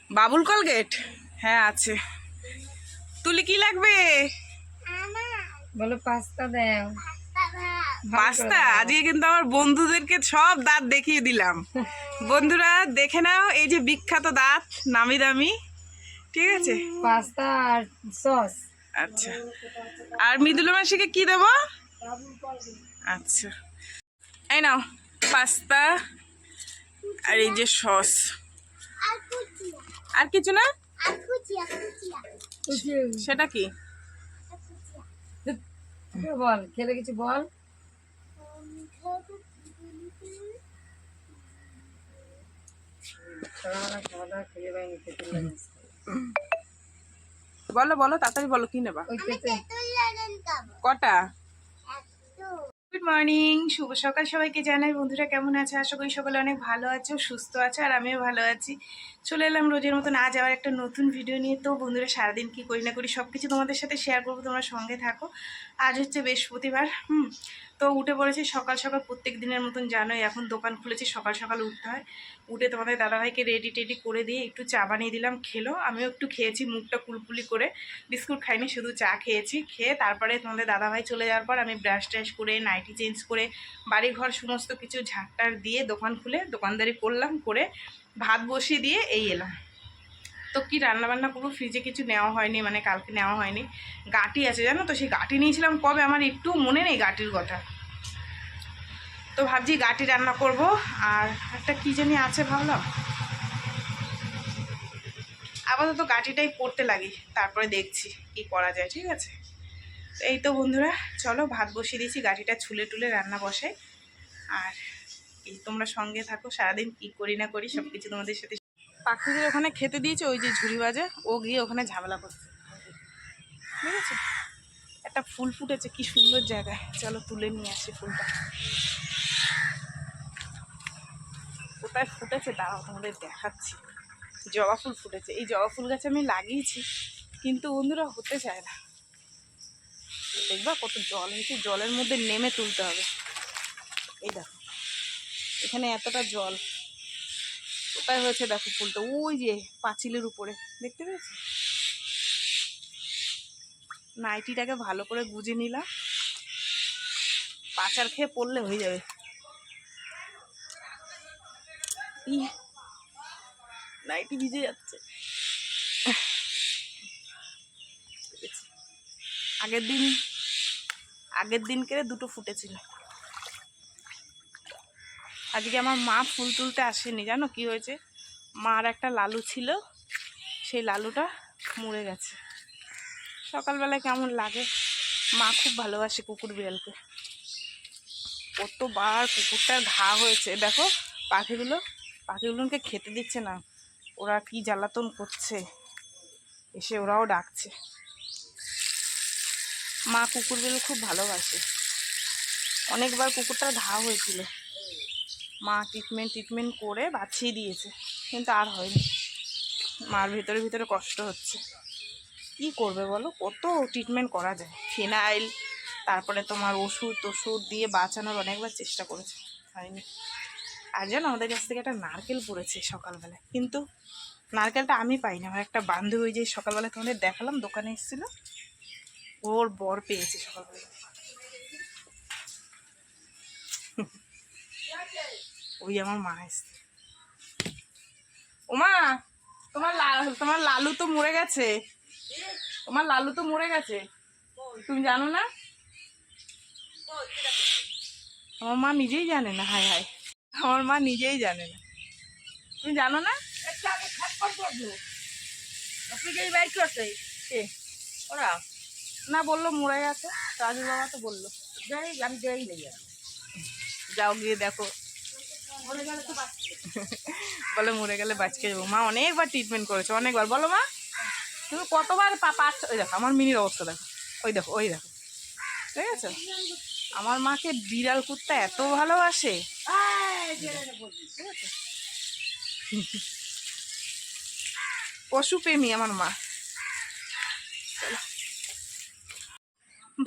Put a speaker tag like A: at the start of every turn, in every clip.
A: Babul Colgate? হ্যাঁ আছে। তুলি কি লাগবে?
B: বলো পাস্তা দাও।
A: পাস্তা? আজকে কিন্তু আমার বন্ধুদেরকে সব দাঁত দেখিয়ে দিলাম। বন্ধুরা দেখে নাও, এই যে বিখ্যাত দাঁত, নামি দামি। ঠিক আছে,
B: পাস্তা আর সস।
A: আচ্ছা। আর মৃদুলা মাসিকে কি দেবো? আচ্ছা, এই নাও পাস্তা আর এই যে সস। আর কিছু না? সেটা কি?
B: বল, খেলে কিছু বল। সকালবেলা খাওয়া দাওয়া খেয়ে বাইনি, খেতে লাগছে।
A: বলো বলো, তাড়াতাড়ি বলো, কি নেবা?
B: ওই খেতে
A: কটা? গুড মর্নিং, শুভ সকাল সবাইকে জানাই। বন্ধুরা কেমন আছে? আশা করি সকলে অনেক ভালো আছো, সুস্থ আছো, আর আমিও ভালো আছি। চলে এলাম রোজের মতন আজ আবার একটা নতুন ভিডিও নিয়ে। তো বন্ধুরা সারাদিন কি করি না করি সব কিছু তোমাদের সাথে শেয়ার করবো, তোমরা সঙ্গে থাকো। আজ হচ্ছে বৃহস্পতিবার। তো উঠে পড়েছি সকাল সকাল, প্রত্যেক দিনের মতন জানোই এখন দোকান খুলেছি, সকাল সকাল উঠতে হয়। উঠে তোমাদের দাদাভাইকে রেডি টেডি করে দিয়ে একটু চা বানিয়ে দিলাম, খেলো। আমিও একটু খেয়েছি, মুখটা কুলকুলি করে। বিস্কুট খাইনি, শুধু চা খেয়েছি। খেয়ে তারপরে তোমাদের দাদাভাই চলে যাওয়ার পর আমি ব্রাশ ট্রাশ করে নাইটি চেঞ্জ করে বাড়িঘর সমস্ত কিছু ঝাঁটটার দিয়ে দোকান খুলে দোকানদারি করলাম, করে ভাত বসিয়ে দিয়ে এই এলাম। তো কি রান্নাবান্না করবো, ফ্রিজে কিছু নেওয়া হয়নি, মানে কালকে নেওয়া হয়নি। গাঁটি আছে জানো তো, সেই গাঁটি নিয়েছিলাম কবে, আমার একটু মনে নেই গাঁটির কথা। তো ভাবছি গাঁটি রান্না করব। আর একটা কী জানি আছে ভাবলাম, আপাতত গাঁটিটাই করতে লাগি, তারপরে দেখছি কি করা যায়। ঠিক আছে, এই তো বন্ধুরা, চলো ভাত বসিয়ে দিয়েছি, গাঁটিটা ছুলে টুলে রান্না বসাই। আর এই তোমরা সঙ্গে থাকো, সারাদিন কি করি না করি সব কিছু তোমাদের সাথে। পাখিদের ওখানে খেতে দিয়েছে, ওই যে ঝুড়ি বাজে, ও গিয়ে ওখানে ঝামেলা করছে। ঠিক আছে, একটা ফুল ফুটেছে, কি সুন্দর জায়গায়, চলো তুলে নিয়ে আসি ফুলটা। কোথায় ফুটেছে দাঁড়াও তোমাদের দেখাচ্ছি। জবা ফুল ফুটেছে, এই জবা ফুল গাছে আমি লাগিয়েছি, কিন্তু বন্ধুরা হতে চায় না। দেখবা কত জল হয়েছে, জলের মধ্যে নেমে তুলতে হবে। এই দেখো এখানে এতটা জল, কোথায় হয়েছে দেখো ফুলটা, ওই যে পাঁচিলের উপরে, দেখতে পেয়েছো? নাইটিটাকে ভালো করে গুজে নিলাম, পাচার খেয়ে পড়লে হয়ে যাবে। নাইটি ভিজে যাচ্ছে। আগের দিনকে দুটো ফুটেছিল। আজকে আমার মা ফুল তুলতে আসেনি, জানো কি হয়েছে? মার একটা লালু ছিল, সেই লালুটা মরে গেছে। সকালবেলায় কেমন লাগে, মা খুব ভালোবাসে কুকুর বিড়ালকে। কতবার কুকুরটার ঘা হয়েছে, দেখো পাখিগুলোকে খেতে দিচ্ছে না, ওরা কি জ্বালাতন করছে, এসে ওরাও ডাকছে। মা কুকুর বিড়াল খুব ভালোবাসে। অনেকবার কুকুরটার ঘা হয়েছিল, মা ট্রিটমেন্ট করে বাঁচিয়ে দিয়েছে, কিন্তু আর হয়নি। মার ভিতরে ভিতরে কষ্ট হচ্ছে, কি করবে বলো, কত ট্রিটমেন্ট করা যায়, ফিনাইল, তারপরে তোমার ওষুধ দিয়ে বাঁচানোর অনেকবার চেষ্টা করেছে, হয়নি। আর জানো আমাদের কাছ থেকে একটা নারকেল পড়েছে সকালবেলায়, কিন্তু নারকেলটা আমি পাইনি, আমার একটা বান্ধবী যে সকালবেলা তোমাদের দেখালাম দোকানে এসেছিল, ওর বর পেয়েছে সকালবেলা। ওই আমার মা এসছে। ওমা, তোমার লালু তো মরে গেছে, তোমার লালু তো মরে গেছে, তুমি জানো না? আমার মা নিজেই জানে না, হায় হায়, আমার মা নিজেই জানে না, তুমি জানো না? ওরা না বললো মরে গেছে, রাজুর বাবা তো বললো। আমি যাই নেই, যাও গিয়ে দেখো। বলে মরে গেলে বাঁচকে যাবো। মা অনেকবার ট্রিটমেন্ট করেছে, অনেকবার। বলো মা, তুমি কতবার পাচ্ছ? ওই দেখো আমার মিনির অবস্থা দেখো, ওই দেখো ওই দেখো, ঠিক আছে? আমার মাকে বিড়াল কুত্তা এত ভালোবাসে, ঠিক আছে? পশুপ্রেমী আমার মা।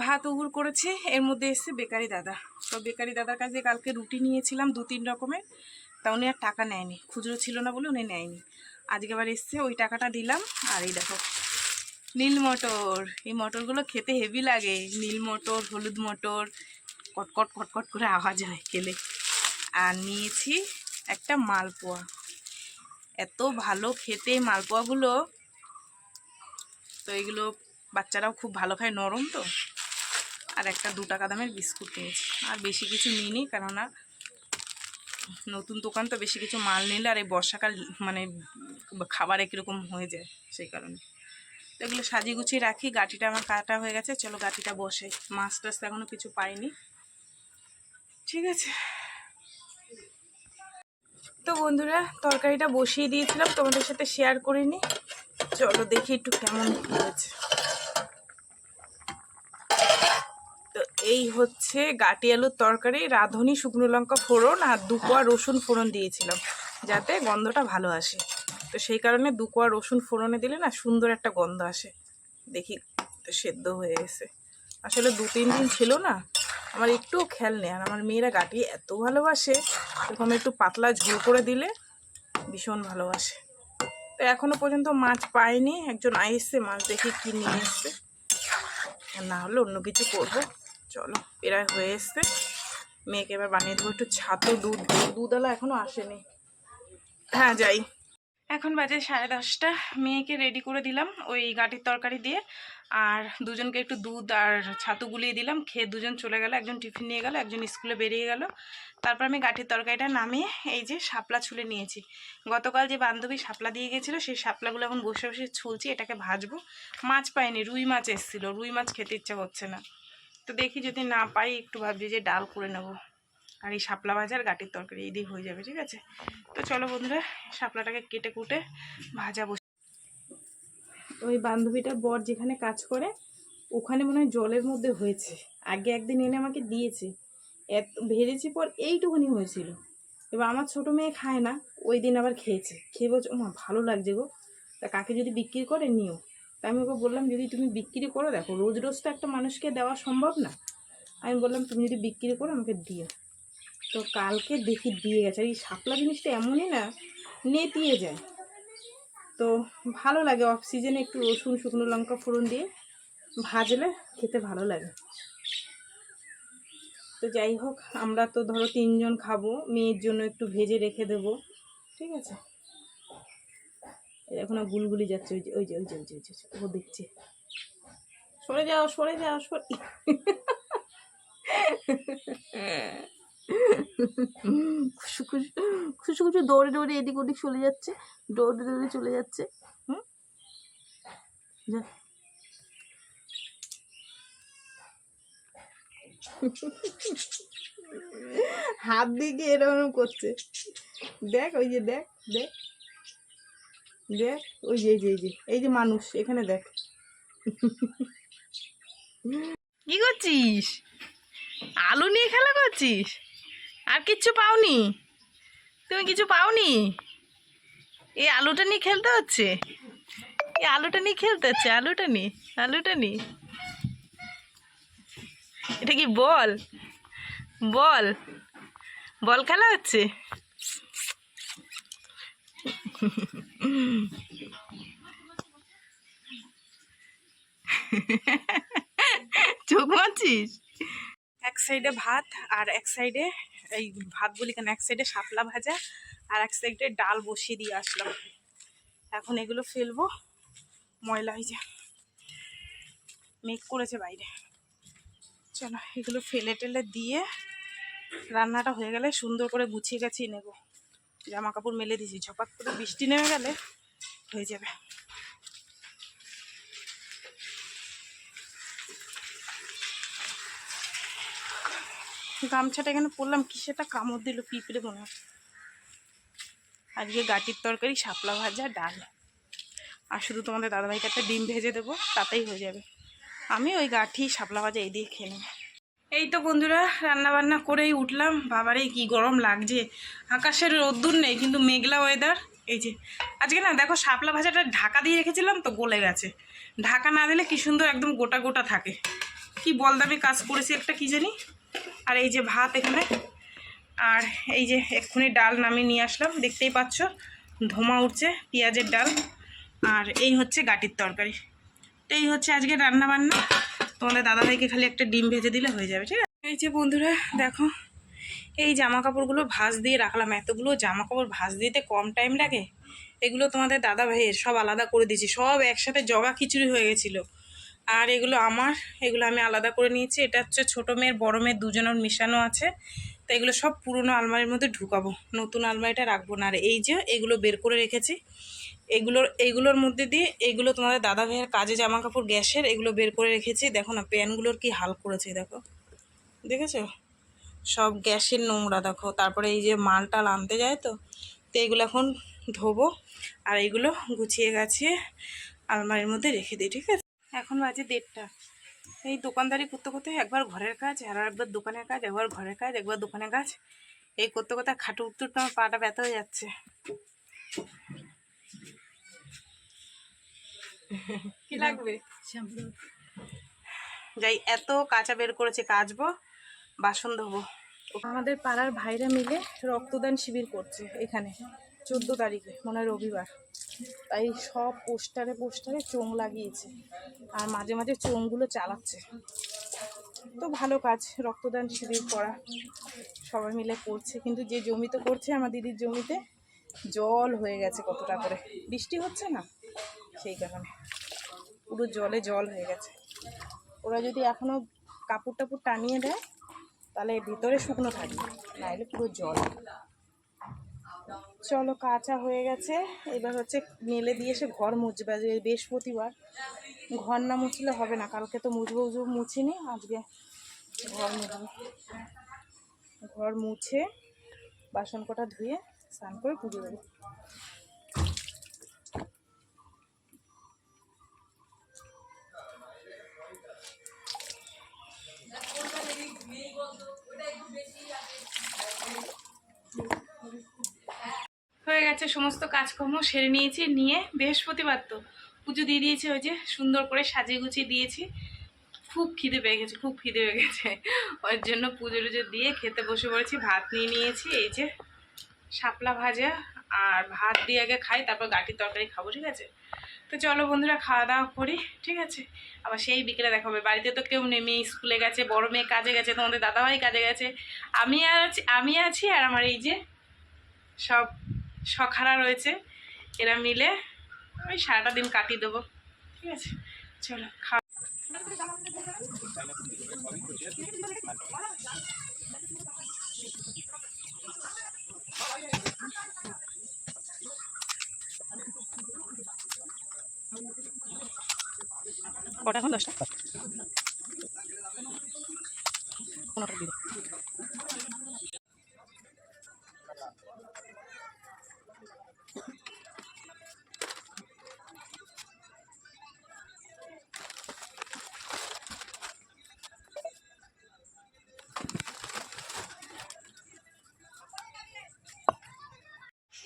A: ভাত উগুর করেছি, এর মধ্যে এসছে বেকারি দাদা। তো বেকারি দাদার কাছে কালকে রুটি নিয়েছিলাম 2-3 রকমের, তা উনি আর টাকা নেয়নি, খুচরো ছিল না বলে উনি নেয়নি। আজকে আবার এসছে, ওই টাকাটা দিলাম। আর এই দেখো নীল মটর, এই মটরগুলো খেতে হেভি লাগে। নীল মটর, হলুদ মটর, কটকট কটকট করে আওয়াজ হয় খেলে। আর নিয়েছি একটা মালপোয়া, এত ভালো খেতে মালপোয়াগুলো। তো এগুলো বাচ্চারাও খুব ভালো খায়, নরম তো। আর একটা 2 টাকা দামের বিস্কুট নিয়েছি, আর বেশি কিছু নিইনি, কেননা নতুন দোকান তো বেশি কিছু মাল নিলে আর এই বর্ষাকাল মানে খাবার একরকম হয়ে যায়, সেই কারণে। তো এগুলো সাজিয়ে গুছিয়ে রাখি। গাঠিটা আমার কাটা হয়ে গেছে, চলো গাঠিটা বসে। মাছ টাছ তো এখনও কিছু পাইনি, ঠিক আছে। তো বন্ধুরা, তরকারিটা বসিয়ে দিয়েছিলাম, তোমাদের সাথে শেয়ার করিনি। চলো দেখি একটু কেমন হয়েছে। তো এই হচ্ছে গাটি আলুর তরকারি, রাঁধুনি শুকনো লঙ্কা ফোড়ন আর 2 কোয়া রসুন ফোড়ন দিয়েছিলাম, যাতে গন্ধটা ভালো আসে। তো সেই কারণে 2 কোয়া রসুন ফোড়নে দিলে না সুন্দর একটা গন্ধ আসে। দেখি তো সেদ্ধ হয়ে গেছে। আসলে 2-3 দিন ছিল না, আমার একটুও খেয়াল নেই। আর আমার মেয়েরা গাটি এত ভালোবাসে, এরকম একটু পাতলা ঝোল করে দিলে ভীষণ ভালোবাসে। তো এখনো পর্যন্ত মাছ পাইনি, একজন আইসছে, মাছ দেখে কি নিয়ে এসছে, না হলে অন্য কিছু করবো। চলো প্রায় হয়ে এসছে, মেয়েকে এবার বানিয়ে দেবো একটু ছাতু দুধ। দুধওয়ালা এখনো আসেনি। হ্যাঁ যাই, এখন বাজে 10:30। মেয়েকে রেডি করে দিলাম ওই গাটির তরকারি দিয়ে, আর দুজনকে একটু দুধ আর ছাতু গুলিয়ে দিলাম। খেয়ে দুজন চলে গেল, একজন টিফিন নিয়ে গেল, একজন স্কুলে বেরিয়ে গেল। তারপর আমি গাটির তরকারিটা নামিয়ে এই যে শাপলা ছুলে নিয়েছি। গতকাল যে বান্ধবী শাপলা দিয়ে গেছিলো, সেই শাপলাগুলো এখন বসে বসে ছুলছি, এটাকে ভাজবো। মাছ পাইনি, রুই মাছ এসেছিলো, রুই মাছ খেতে ইচ্ছা করছে না। তো দেখি যদি না পাই একটু ভাবছি যে ডাল করে নেবো, আর এই শাপলা ভাজার গাটির তরকারি এই দিয়ে হয়ে যাবে, ঠিক আছে। তো চলো বন্ধুরা, শাপলাটাকে কেটে কুটে ভাজা বসে। ওই বান্ধবীটার বর যেখানে কাজ করে, ওখানে মনে হয় জলের মধ্যে হয়েছে। আগে একদিন এনে আমাকে দিয়েছে, এত ভেজেছি, পর এইটুকুনি হয়েছিল। এবার আমার ছোটো মেয়ে খায় না, ওই দিন আবার খেয়েছে, খেয়ে বলছে মা ভালো লাগছে গো, তা কাকে যদি বিক্রি করে নিও। তা আমি ওকে বললাম যদি তুমি বিক্রি করো, দেখো রোজ রোজ তো একটা মানুষকে দেওয়া সম্ভব না। আমি বললাম তুমি যদি বিক্রি করো আমাকে দিও। তো কালকে দেখি দিয়ে গেছে। আর এই শাপলা জিনিসটা এমনই না, নেতিয়ে যায়। তো ভালো লাগে, অফ সিজনে একটু রসুন শুকনো লঙ্কা ফোড়ন দিয়ে ভাজলে খেতে ভালো লাগে। তো যাই হোক, আমরা তো ধরো 3 জন খাবো, মেয়ের জন্য একটু ভেজে রেখে দেবো, ঠিক আছে। এখন গুলগুলি যাচ্ছে, ওই যে ওই যে ওই যে ওই যে ওই যে ও দেখছে। সরে যাও সরে যাও সরে। খুশু খুশু খুশু খুশু দৌড়ে দৌড়ে এদিক ওদিক চলে যাচ্ছে, দৌড়ে দৌড়ে চলে যাচ্ছে। হুম, যা। হাত দিকে এরকম করছে, দেখ ওই যে দেখ দেখ দেখ, ওই যে এই যে এই যে এই যে মানুষ এখানে দেখ। কি করছিস? আলু নিয়ে খেলা করছিস? আর কিচ্ছু পাওনি? তুমি কিছু পাওনি? এই আলুটা নিয়ে খেলতে হচ্ছে, এই আলুটা নিয়ে খেলতে হচ্ছে, আলুটা নিয়ে, আলুটা নিয়ে। এটা কি বল? বল, বল খেলা হচ্ছে। চোখ মারছিস? এক সাইডে ভাত, আর এক সাইডে এই ভাত বলি কেন, এক সাইডে শাপলা ভাজা, আর এক সাইডে ডাল বসিয়ে দিয়ে আসলাম। এখন এগুলো ফেলবো, ময়লা হয়ে যায়, মেঘ করেছে বাইরে। চলো এগুলো ফেলে টেলে দিয়ে রান্নাটা হয়ে গেলে সুন্দর করে গুছিয়ে গাছিয়ে নেবো। জামা কাপড় মেলে দিয়েছি, ঝপাক করে বৃষ্টি নেমে গেলে হয়ে যাবে। গামছাটা এখানে পরলাম, কি সেটা কামড় দিল, পিঁপড়ে মনে হয়। আজকে গাটির তরকারি, শাপলা ভাজা, ডাল, আর শুধু তোমাদের দাদাভাইকে একটা ডিম ভেজে দেবো, তাতেই হয়ে যাবে। আমি ওই গাঠি শাপলা ভাজা এই দিয়ে খেয়ে নেব। এই তো বন্ধুরা, রান্না বান্না করেই উঠলাম। বাবারে কি গরম লাগছে, আকাশের রোদ্দুর নেই কিন্তু মেঘলা ওয়েদার। এই যে আজকে না দেখো, শাপলা ভাজাটা ঢাকা দিয়ে রেখেছিলাম তো গলে গেছে। ঢাকা না দিলে কি সুন্দর একদম গোটা গোটা থাকে। কি বলদামি কাজ করেছি একটা, কি জানি। আর এই যে ভাত এখানে, আর এই যে এক্ষুনি ডাল নামিয়ে নিয়ে আসলাম, দেখতেই পাচ্ছ। ধোঁয়া উঠছে, পেঁয়াজের ডাল, আর এই হচ্ছে গাটির তরকারি। তো এই হচ্ছে আজকে রান্না বান্না। তোমাদের দাদাভাইকে খালি একটা ডিম ভেজে দিলে হয়ে যাবে, ঠিক আছে? এই যে বন্ধুরা দেখো, এই জামা কাপড়গুলো ভাঁজ দিয়ে রাখলাম। এতগুলো জামা কাপড় ভাঁজ দিতে কম টাইম লাগে। এগুলো তোমাদের দাদা ভাইয়ের সব আলাদা করে দিয়েছি, সব একসাথে জগা খিচুড়ি হয়ে গেছিলো। আর এগুলো আমার, এগুলো আমি আলাদা করে নিয়েছি। এটা হচ্ছে ছোটো মেয়ের বড় মেয়ের দুজনের মিশানো আছে। তো এগুলো সব পুরনো আলমারির মধ্যে ঢুকাবো, নতুন আলমারিটা রাখবো না। আর এই যে এগুলো বের করে রেখেছি, এইগুলোর মধ্যে দিয়ে এগুলো তোমাদের দাদা ভাইয়ের কাজে জামা কাপড় গ্যাসের, এগুলো বের করে রেখেছি। দেখো না প্যানগুলোর কি হাল করেছে, দেখো, দেখেছো? সব গ্যাসের নোংরা দেখো। তারপরে এই যে মাল টাল আনতে যায়, তো এইগুলো এখন ধোবো আর এইগুলো গুছিয়ে গাছিয়ে আলমারির মধ্যে রেখে দিই, ঠিক আছে? এখন বাজে 1:30। এই দোকানদারি করতে করতে একবার ঘরের কাজ আর একবার দোকানের কাজ, একবার ঘরের কাজ একবার দোকানের কাজ, এই করতে করতে খাটু উঠতে উঠতে আমার পাটা ব্যথা হয়ে যাচ্ছে। কি লাগবে? যাই, এত কাঁচা বের করেছে, কাচবো, বাসন ধোবো। আমাদের পাড়ার ভাইরা মিলে রক্তদান শিবির করছে এখানে 14 তারিখে, মনে হয় রবিবার। তাই সব পোস্টারে পোস্টারে চোঙ লাগিয়েছে আর মাঝে মাঝে চোঙগুলো চালাচ্ছে। তো ভালো কাজ, রক্তদান শিবির করা, সবাই মিলে করছে। কিন্তু যে জমিতে করছে, আমার দিদির জমিতে জল হয়ে গেছে কতটা করে, বৃষ্টি হচ্ছে না সেই কারণে পুরো জলে জল হয়ে গেছে। ওরা যদি এখনও কাপড় টাপড় টানিয়ে দেয় তাহলে ভিতরে শুকনো থাকবে, নাহলে পুরো জল। চলো, কাঁচা হয়ে গেছে, এবার হচ্ছে মেলে দিয়ে এসে ঘর মুছবে। বৃহস্পতিবার ঘর না মুছলে হবে না, কালকে তো মুছবো মুছিনি, আজকে ঘর মুছবো। ঘর মুছে বাসন কটা ধুয়ে স্নান করে পুজো দেবো। হয়ে গেছে, সমস্ত কাজকর্ম সেরে নিয়েছি। নিয়ে বৃহস্পতিবার তো পুজো দিয়ে দিয়েছি, ওই যে সুন্দর করে সাজিয়ে গুছিয়ে দিয়েছি। খুব খিদে পেয়ে গেছে, খুব খিদে পেয়ে গেছে, ওর জন্য পুজো টুজো দিয়ে খেতে বসে পড়েছি। ভাত নিয়ে নিয়েছি, এই যে শাপলা ভাজা, আর ভাত দিয়ে আগে খাই, তারপর গাঠির তরকারি খাবো, ঠিক আছে? তো চলো বন্ধুরা, খাওয়া দাওয়া করি, ঠিক আছে? আবার সেই বিকেলে দেখা হবে। বাড়িতে তো কেউ নেই, মেয়ে স্কুলে গেছে, বড় মেয়ে কাজে গেছে, তোমাদের দাদাভাই কাজে গেছে, আমি আছি আর আমার এই যে সব সখারা রয়েছে, এরা মিলে ওই সারাটা দিন কাটিয়ে দেবো, ঠিক আছে? চলো খাওয়া। কটা এখন? 10টা 15টা দিবে।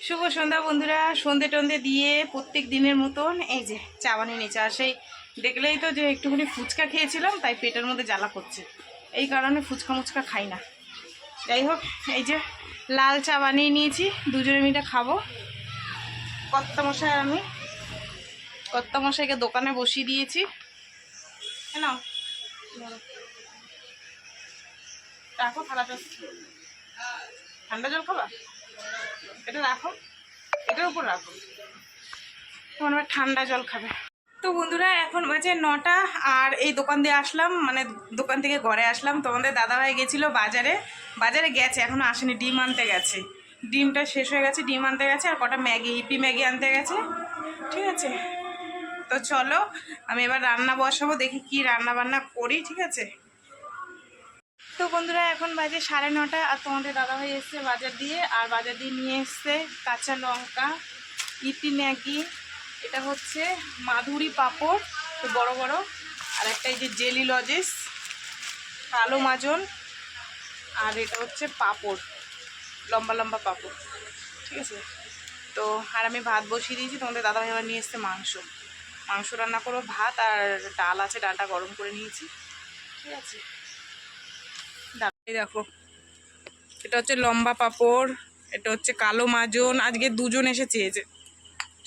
A: শুভ সন্ধ্যা বন্ধুরা, সন্ধে টন্ধে দিয়ে প্রত্যেক দিনের মতন এই যে চা বানিয়ে নিয়েছে। আর সেই দেখলেই তো যে একটুখানি ফুচকা খেয়েছিলাম, তাই পেটের মধ্যে জ্বালা করছে, এই কারণে ফুচকা মুচকা খাই না। যাই হোক, এই যে লাল চা বানিয়ে নিয়েছি, দুজনে মিলে খাবো। কর্তামশাই আর আমি, কর্তামশাইকে দোকানে বসিয়ে দিয়েছি। কেন রাখো থালাটা, ঠান্ডা জল খাবা, এটা রাখো, এটার উপর রাখো, তোমার আবার ঠান্ডা জল খাবে। তো বন্ধুরা এখন বাজে 9টা, আর এই দোকান দিয়ে আসলাম, মানে দোকান থেকে ঘরে আসলাম। তোমাদের দাদাভাই গেছিলো বাজারে গেছে, এখনও আসেনি, ডিম আনতে গেছে। ডিমটা শেষ হয়ে গেছে, ডিম আনতে গেছে, আর কটা ম্যাগি, হিপি ম্যাগি আনতে গেছে, ঠিক আছে? তো চলো আমি এবার রান্না বসাবো, দেখি কি রান্না বান্না করি, ঠিক আছে? তো বন্ধুরা এখন বাজে 9:30, আর তোমাদের দাদাভাই এসছে বাজার দিয়ে, আর বাজার দিয়ে নিয়ে এসছে কাঁচা লঙ্কা, ইপি ম্যাগি, এটা হচ্ছে মাধুরী পাঁপড় বড় বড়, আর একটা এই যে জেলি লজেস, কালো মাজন, আর এটা হচ্ছে পাঁপড়, লম্বা লম্বা পাঁপড়, ঠিক আছে? তো আর আমি ভাত বসিয়ে দিয়েছি। তোমাদের দাদাভাই আবার নিয়ে এসছে মাংস রান্না করবো, ভাত আর ডাল আছে, ডালটা গরম করে নিয়েছি, ঠিক আছে? ডাল দেখো, এটা হচ্ছে লম্বা পাঁপড়, এটা হচ্ছে কালো মাজন, আজকে দুজন এসে চেয়েছে,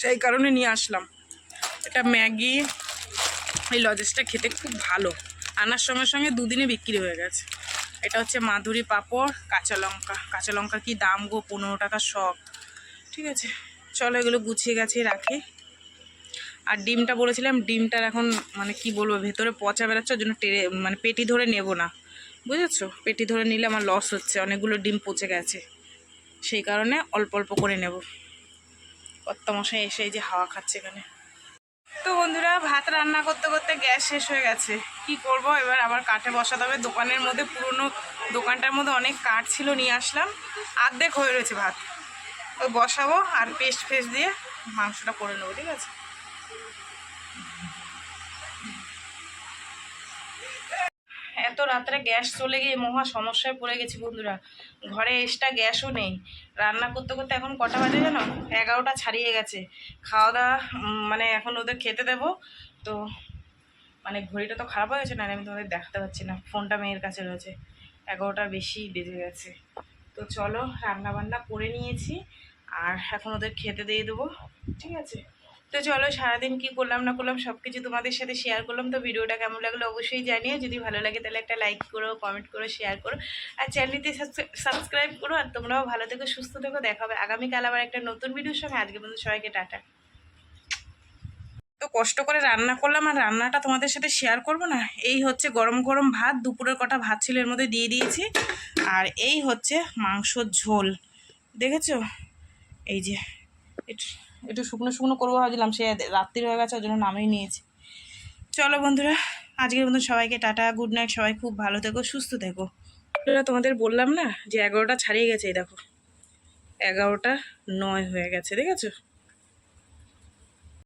A: সেই কারণে নিয়ে আসলাম। এটা ম্যাগি। এই লজেসটা খেতে খুব ভালো, আনার সঙ্গে সঙ্গে দুদিনে বিক্রি হয়ে গেছে। এটা হচ্ছে মাধুরী পাঁপড়, কাঁচা লঙ্কা। কাঁচা লঙ্কা কি দাম গো, 15 টাকা শখ। ঠিক আছে, চলো এগুলো গুছিয়ে গেছে রাখি। আর ডিমটা বলেছিলাম, ডিমটার এখন মানে কি বলবো, ভেতরে পচা বেরোচ্ছে, ওর জন্য মানে পেটি ধরে নেব না, বুঝেছো? পেটি ধরে নিলে আমার লস হচ্ছে, অনেকগুলো ডিম পচে গেছে, সেই কারণে অল্প অল্প করে নেব। কর্তামশাই এসে এই যে হাওয়া খাচ্ছে এখানে। তো বন্ধুরা, ভাত রান্না করতে করতে গ্যাস শেষ হয়ে গেছে, কি করব, এবার আবার কাঠে বসাতে হবে। দোকানের মধ্যে, পুরনো দোকানটার মধ্যে অনেক কাঠ ছিল, নিয়ে আসলাম, অর্ধেক হয়ে রয়েছে ভাত। ওই বসাবো আর পেস্ট ফেস্ট দিয়ে মাংসটা করে নেবো, ঠিক আছে? এত রাত্রে গ্যাস চলে গিয়ে মহা সমস্যায় পড়ে গেছি বন্ধুরা। ঘরে এক্সট্রা গ্যাসও নেই। রান্না করতে করতে এখন কটা বাজে জানো? 11টা ছাড়িয়ে গেছে। খাওয়া দাওয়া মানে এখন ওদের খেতে দেবো তো, মানে ঘড়িটা তো খারাপ হয়ে গেছে, না আমি তোমাদের দেখাতে পারছি না, ফোনটা মেয়ের কাছে রয়েছে। 11টার বেশি বেজে গেছে। তো চলো, রান্না বান্না করে নিয়েছি আর এখন ওদের খেতে দিয়ে দেবো, ঠিক আছে? তো চলো, সারাদিন কি করলাম না করলাম সব কিছু তোমাদের সাথে শেয়ার করলাম। তো ভিডিওটা কেমন লাগলো অবশ্যই জানিও। যদি ভালো লাগে তাহলে একটা লাইক করো, কমেন্ট করো, শেয়ার করো, আর চ্যানেলটি সাবস্ক্রাইব করো। আর তোমরাও ভালো থেকো, সুস্থ থেকো। দেখা হবে আগামীকাল আবার একটা নতুন ভিডিওর সঙ্গে। আজকে পর্যন্ত সবাইকে টাটা। তো কষ্ট করে রান্না করলাম, আর রান্নাটা তোমাদের সাথে শেয়ার করব না? এই হচ্ছে গরম গরম ভাত, দুপুরের কটা ভাত ছিল এর মধ্যে দিয়ে দিয়েছি। আর এই হচ্ছে মাংসর ঝোল, দেখেছো? এই যে একটু শুকনো শুকনো করবো ভাবছিলাম, সে রাত্রি হয়ে গেছে, ওই জন্য নামিয়ে নিয়েছি। চলো বন্ধুরা, আজকের মতো সবাইকে টাটা, গুড নাইট। সবাই খুব ভালো থেকো, সুস্থ থেকো। তোমাদের বললাম না যে 11টা ছাড়িয়ে গেছে, এই দেখো 11টা 9 হয়ে গেছে, দেখেছো?